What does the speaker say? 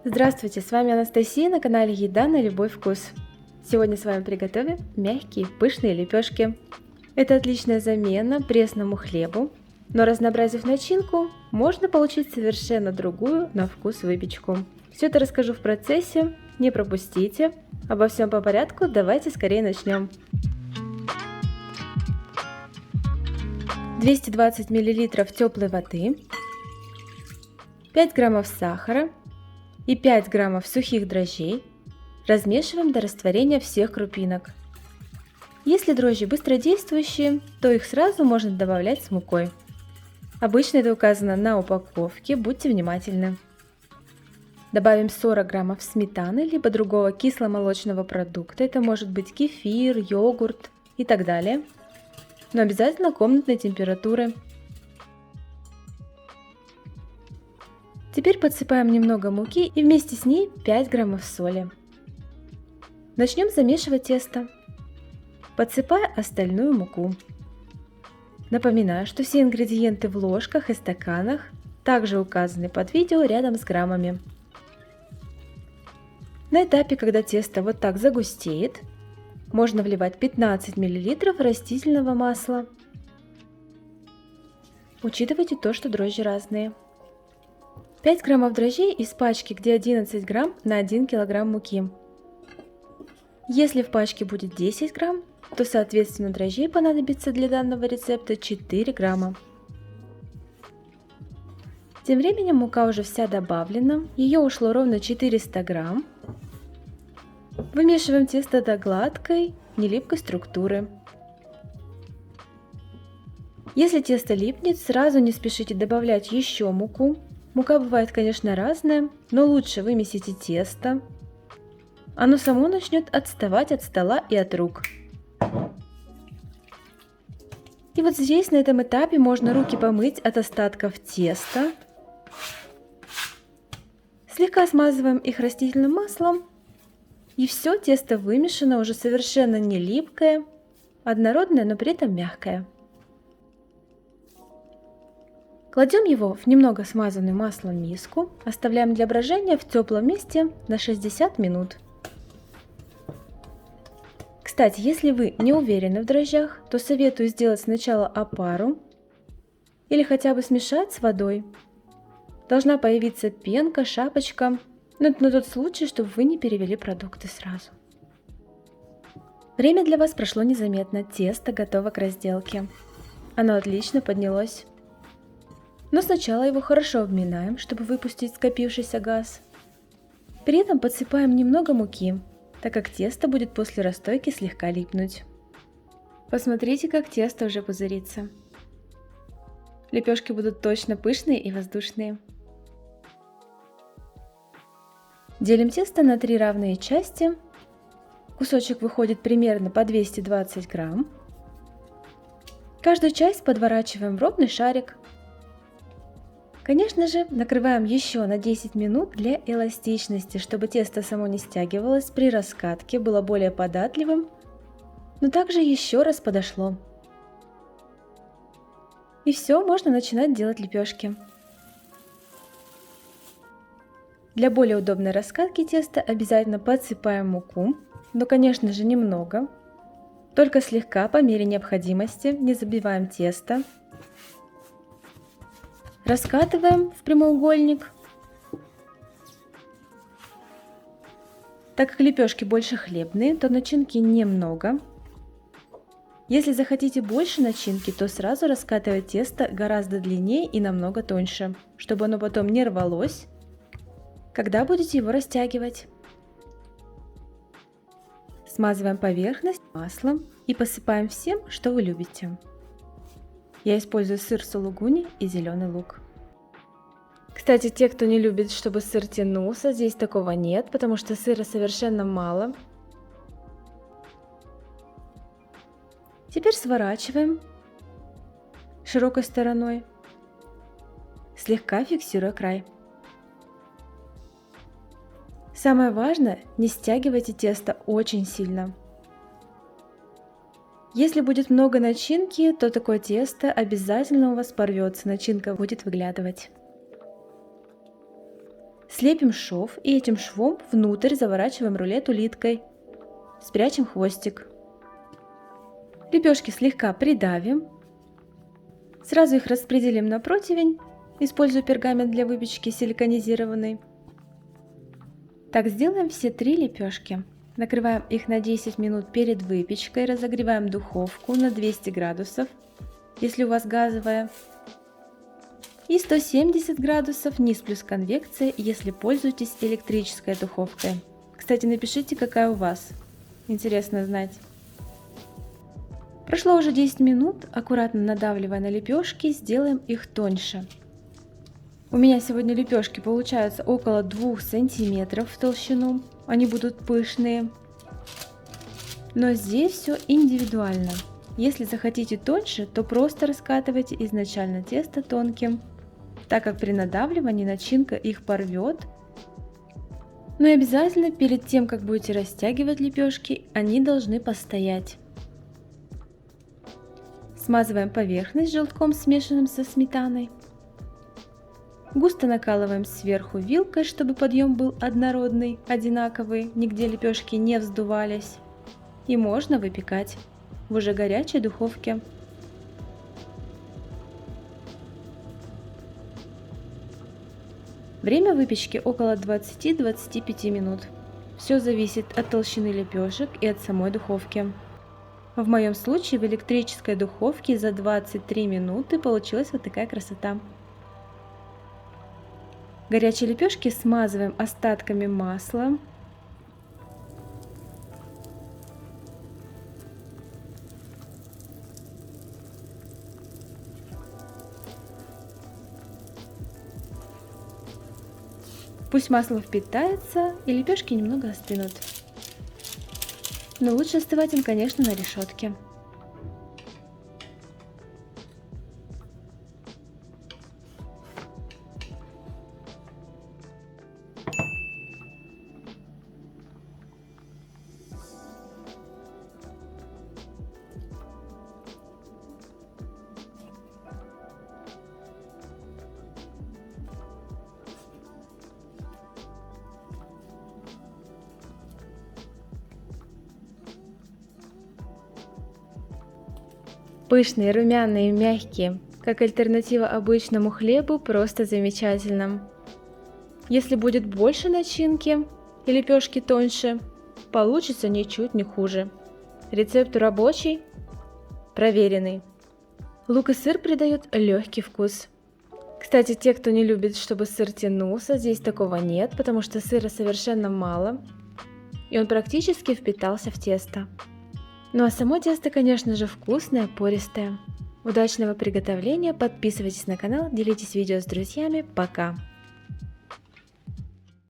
Здравствуйте, с вами Анастасия на канале Еда на любой вкус. Сегодня с вами приготовим мягкие пышные лепешки. Это отличная замена пресному хлебу, но разнообразив начинку, можно получить совершенно другую на вкус выпечку. Все это расскажу в процессе, не пропустите. Обо всем по порядку, давайте скорее начнем. 220 мл теплой воды, 5 граммов сахара и 5 граммов сухих дрожжей размешиваем до растворения всех крупинок. Если дрожжи быстродействующие, то их сразу можно добавлять с мукой. Обычно это указано на упаковке, будьте внимательны. Добавим 40 граммов сметаны, либо другого кисломолочного продукта, это может быть кефир, йогурт и так далее, но обязательно комнатной температуры. Теперь подсыпаем немного муки и вместе с ней 5 граммов соли. Начнем замешивать тесто, подсыпая остальную муку. Напоминаю, что все ингредиенты в ложках и стаканах также указаны под видео рядом с граммами. На этапе, когда тесто вот так загустеет, можно вливать 15 мл растительного масла. Учитывайте то, что дрожжи разные. 5 граммов дрожжей из пачки, где 11 грамм на 1 килограмм муки. Если в пачке будет 10 грамм, то соответственно дрожжей понадобится для данного рецепта 4 грамма. Тем временем мука уже вся добавлена, ее ушло ровно 400 грамм. Вымешиваем тесто до гладкой, нелипкой структуры. Если тесто липнет, сразу не спешите добавлять еще муку. Мука бывает, конечно, разная, но лучше вымесите тесто. Оно само начнет отставать от стола и от рук. И вот здесь, на этом этапе, можно руки помыть от остатков теста. Слегка смазываем их растительным маслом. И все, тесто вымешано, уже совершенно не липкое, однородное, но при этом мягкое. Кладем его в немного смазанную маслом миску, оставляем для брожения в теплом месте на 60 минут. Кстати, если вы не уверены в дрожжах, то советую сделать сначала опару или хотя бы смешать с водой. Должна появиться пенка, шапочка, но это на тот случай, чтобы вы не перевели продукты сразу. Время для вас прошло незаметно, тесто готово к разделке. Оно отлично поднялось. Но сначала его хорошо вминаем, чтобы выпустить скопившийся газ. При этом подсыпаем немного муки, так как тесто будет после расстойки слегка липнуть. Посмотрите, как тесто уже пузырится. Лепешки будут точно пышные и воздушные. Делим тесто на 3 равные части. Кусочек выходит примерно по 220 грамм. Каждую часть подворачиваем в ровный шарик. Конечно же, накрываем еще на 10 минут для эластичности, чтобы тесто само не стягивалось при раскатке, было более податливым, но также еще раз подошло. И все, можно начинать делать лепешки. Для более удобной раскатки теста обязательно подсыпаем муку, но, конечно же, немного, только слегка по мере необходимости, не забиваем тесто. Раскатываем в прямоугольник. Так как лепешки больше хлебные, то начинки немного. Если захотите больше начинки, то сразу раскатывать тесто гораздо длиннее и намного тоньше, чтобы оно потом не рвалось, когда будете его растягивать. Смазываем поверхность маслом и посыпаем всем, что вы любите. Я использую сыр сулугуни и зеленый лук. Кстати, те, кто не любит, чтобы сыр тянулся, здесь такого нет, потому что сыра совершенно мало. Теперь сворачиваем широкой стороной, слегка фиксируя край. Самое важное, не стягивайте тесто очень сильно. Если будет много начинки, то такое тесто обязательно у вас порвется, начинка будет выглядывать. Слепим шов и этим швом внутрь заворачиваем рулет улиткой. Спрячем хвостик. Лепешки слегка придавим. Сразу их распределим на противень. Использую пергамент для выпечки силиконизированный. Так сделаем все 3 лепешки. Накрываем их на 10 минут перед выпечкой. Разогреваем духовку на 200 градусов, если у вас газовая. И 170 градусов низ плюс конвекция, если пользуетесь электрической духовкой. Кстати, напишите, какая у вас. Интересно знать. Прошло уже 10 минут. Аккуратно надавливая на лепешки, сделаем их тоньше. У меня сегодня лепешки получаются около 2 сантиметров в толщину. Они будут пышные. Но здесь все индивидуально. Если захотите тоньше, то просто раскатывайте изначально тесто тонким, так как при надавливании начинка их порвет. Но и обязательно перед тем, как будете растягивать лепешки, они должны постоять. Смазываем поверхность желтком, смешанным со сметаной. Густо накалываем сверху вилкой, чтобы подъем был однородный, одинаковый, нигде лепешки не вздувались. И можно выпекать в уже горячей духовке. Время выпечки около 20-25 минут. Все зависит от толщины лепешек и от самой духовки. В моем случае в электрической духовке за 23 минуты получилась вот такая красота. Горячие лепешки смазываем остатками масла. Пусть масло впитается и лепешки немного остынут. Но лучше остывать им, конечно, на решетке. Пышные, румяные, мягкие, как альтернатива обычному хлебу, просто замечательно. Если будет больше начинки и лепешки тоньше, получится ничуть не хуже. Рецепт рабочий, проверенный. Лук и сыр придают легкий вкус. Кстати, те, кто не любит, чтобы сыр тянулся, здесь такого нет, потому что сыра совершенно мало, и он практически впитался в тесто. Ну а само тесто, конечно же, вкусное, пористое. Удачного приготовления, подписывайтесь на канал, делитесь видео с друзьями, пока!